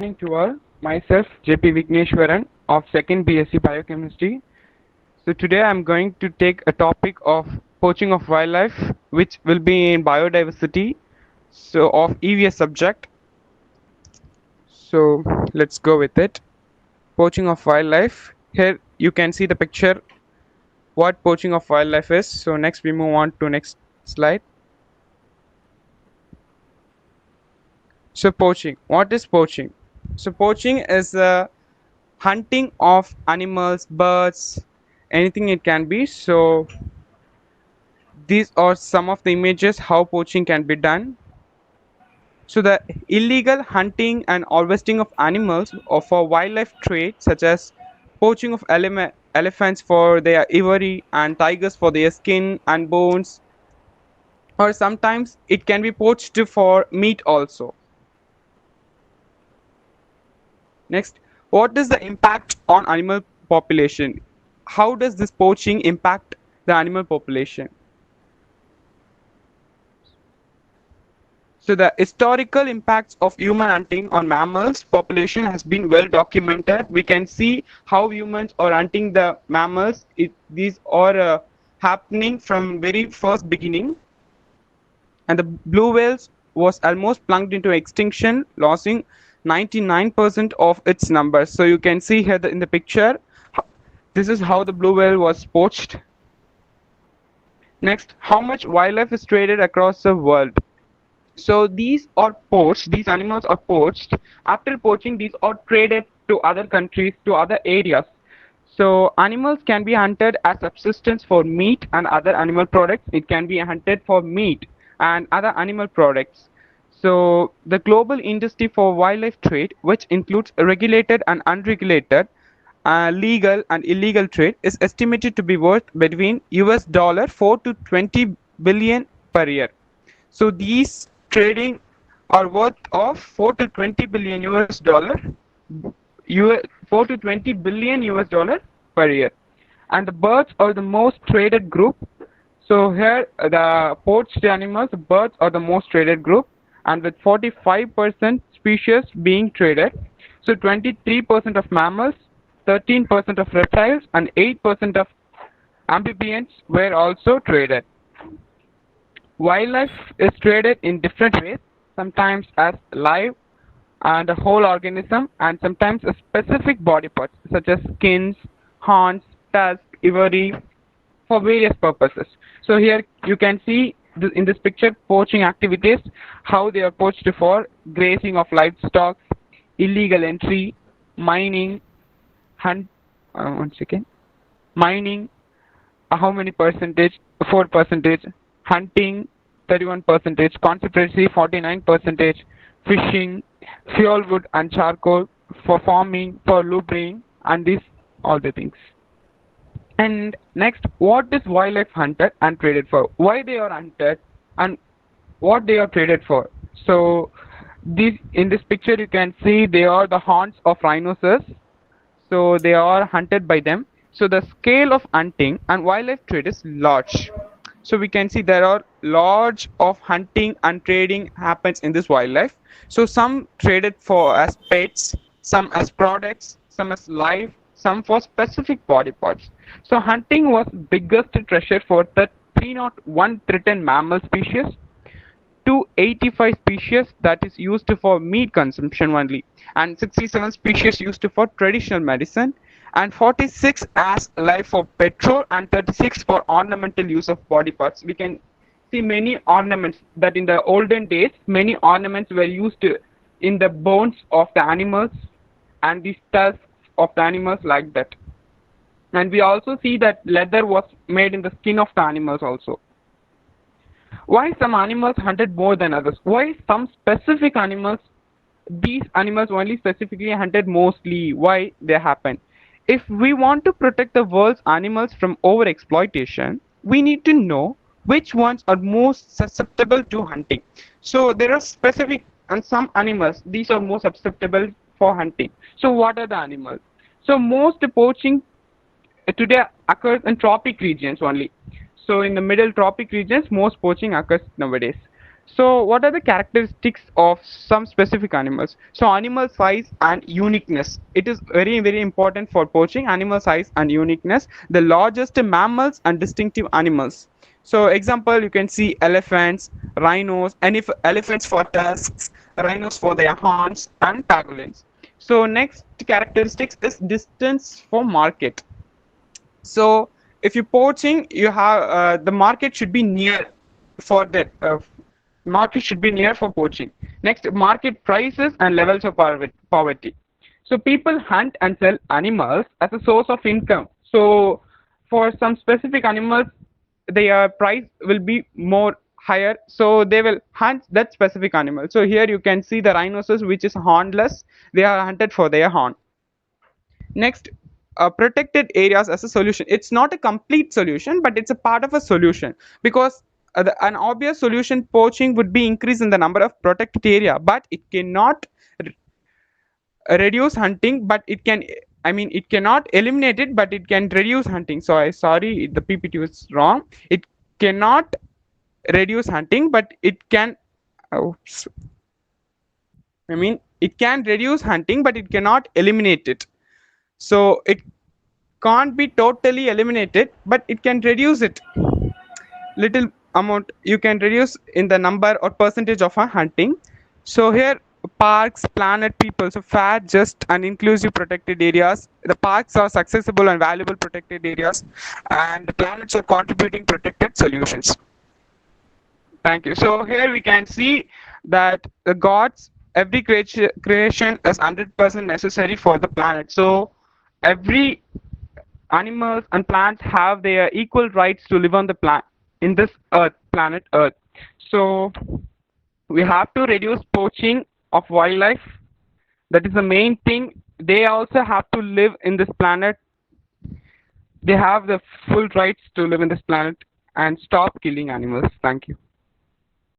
Morning to all. Myself, JP Vigneshwaran of 2nd BSc Biochemistry. So today I'm going to take a topic of poaching of wildlife, which will be in biodiversity, so of EVS subject. So let's go with it. Poaching of wildlife. Here you can see the picture what poaching of wildlife is. So next we move on to next slide. So poaching. What is poaching? So poaching is hunting of animals, birds, anything it can be. So these are some of the images how poaching can be done. So the illegal hunting and harvesting of animals or for wildlife trade, such as poaching of elephants for their ivory and tigers for their skin and bones, or sometimes it can be poached for meat also. Next, what is the impact on animal population? How does this poaching impact the animal population? So the historical impacts of human hunting on mammals population has been well documented. We can see how humans are hunting the mammals. These are happening from very first beginning, and the blue whales was almost plunged into extinction, losing 99% of its numbers. So you can see here in the picture, this is how the blue whale was poached. Next, how much wildlife is traded across the world? So these are poached, these animals are poached. After poaching, these are traded to other countries, to other areas. So animals can be hunted as subsistence for meat and other animal products. It can be hunted for meat and other animal products. So the global industry for wildlife trade, which includes regulated and unregulated, legal and illegal trade, is estimated to be worth between US dollar 4 to 20 billion per year. So these trading are worth of 4 to 20 billion US dollar, 4 to 20 billion US dollar per year. And the birds are the most traded group. So here the poached animals, the birds are the most traded group, and with 45% species being traded. So 23% of mammals, 13% of reptiles, and 8% of amphibians were also traded. Wildlife is traded in different ways, sometimes as live and a whole organism, and sometimes a specific body parts such as skins, horns, tusk, ivory, for various purposes. So here you can see in this picture poaching activities, how they are poached for grazing of livestock, illegal entry, mining, hunt, one second, mining, how many percentage? 4 percentage. Hunting 31 percentage. Conspiracy 49 percentage. Fishing, fuel wood and charcoal for farming, for lumbering, and these all the things. And next, what is wildlife hunted and traded for? Why they are hunted and what they are traded for? So this in this picture you can see they are the horns of rhinoceros, so they are hunted by them. So the scale of hunting and wildlife trade is large. So we can see there are large of hunting and trading happens in this wildlife. So some traded for as pets, some as products, some as live, some for specific body parts. So hunting was biggest treasure for the 301 threatened mammal species, 285 species that is used for meat consumption only, and 67 species used for traditional medicine, and 46 as live for petrol, and 36 for ornamental use of body parts. We can see many ornaments that in the olden days many ornaments were used in the bones of the animals and the tusks of the animals like that. And we also see that leather was made in the skin of the animals also. Why some animals hunted more than others? Why some specific animals, these animals only specifically hunted mostly? Why they happen? If we want to protect the world's animals from overexploitation, we need to know which ones are most susceptible to hunting. So there are specific and some animals, these are more susceptible for hunting. So what are the animals? So most poaching today occurs in tropic regions only. So in the middle tropic regions, most poaching occurs nowadays. So, what are the characteristics of some specific animals? So, animal size and uniqueness. It is very, very important for poaching. Animal size and uniqueness. The largest mammals and distinctive animals. So, example, you can see elephants, rhinos, and if elephants for tusks, rhinos for their horns, and pangolins. So, next characteristics is distance for market. So if you're poaching, you have the market should be near for that. Market should be near for poaching. Next, market prices and levels of poverty. So people hunt and sell animals as a source of income. So for some specific animals, their price will be more higher. So they will hunt that specific animal. So here you can see the rhinoceros, which is hornless. They are hunted for their horn. Next, protected areas as a solution. It's not a complete solution, but it's a part of a solution because an obvious solution poaching would be increase in the number of protected area, but it cannot reduce hunting, but it can. I mean, it cannot eliminate it, but it can reduce hunting. So I sorry, the PPT was wrong. It cannot reduce hunting, but it can. Oops. I mean, it can reduce hunting, but it cannot eliminate it. So it can't be totally eliminated, but it can reduce it little amount. You can reduce in the number or percentage of a hunting. So here parks, planet, people. So fair, just and inclusive protected areas. The parks are accessible and valuable protected areas, and the planets are contributing protected solutions. Thank you. So here we can see that the gods, every creation is 100% necessary for the planet. So every animals and plants have their equal rights to live on the planet in this earth planet earth. So we have to reduce poaching of wildlife. That is the main thing. They also have to live in this planet. They have the full rights to live in this planet and stop killing animals. Thank you.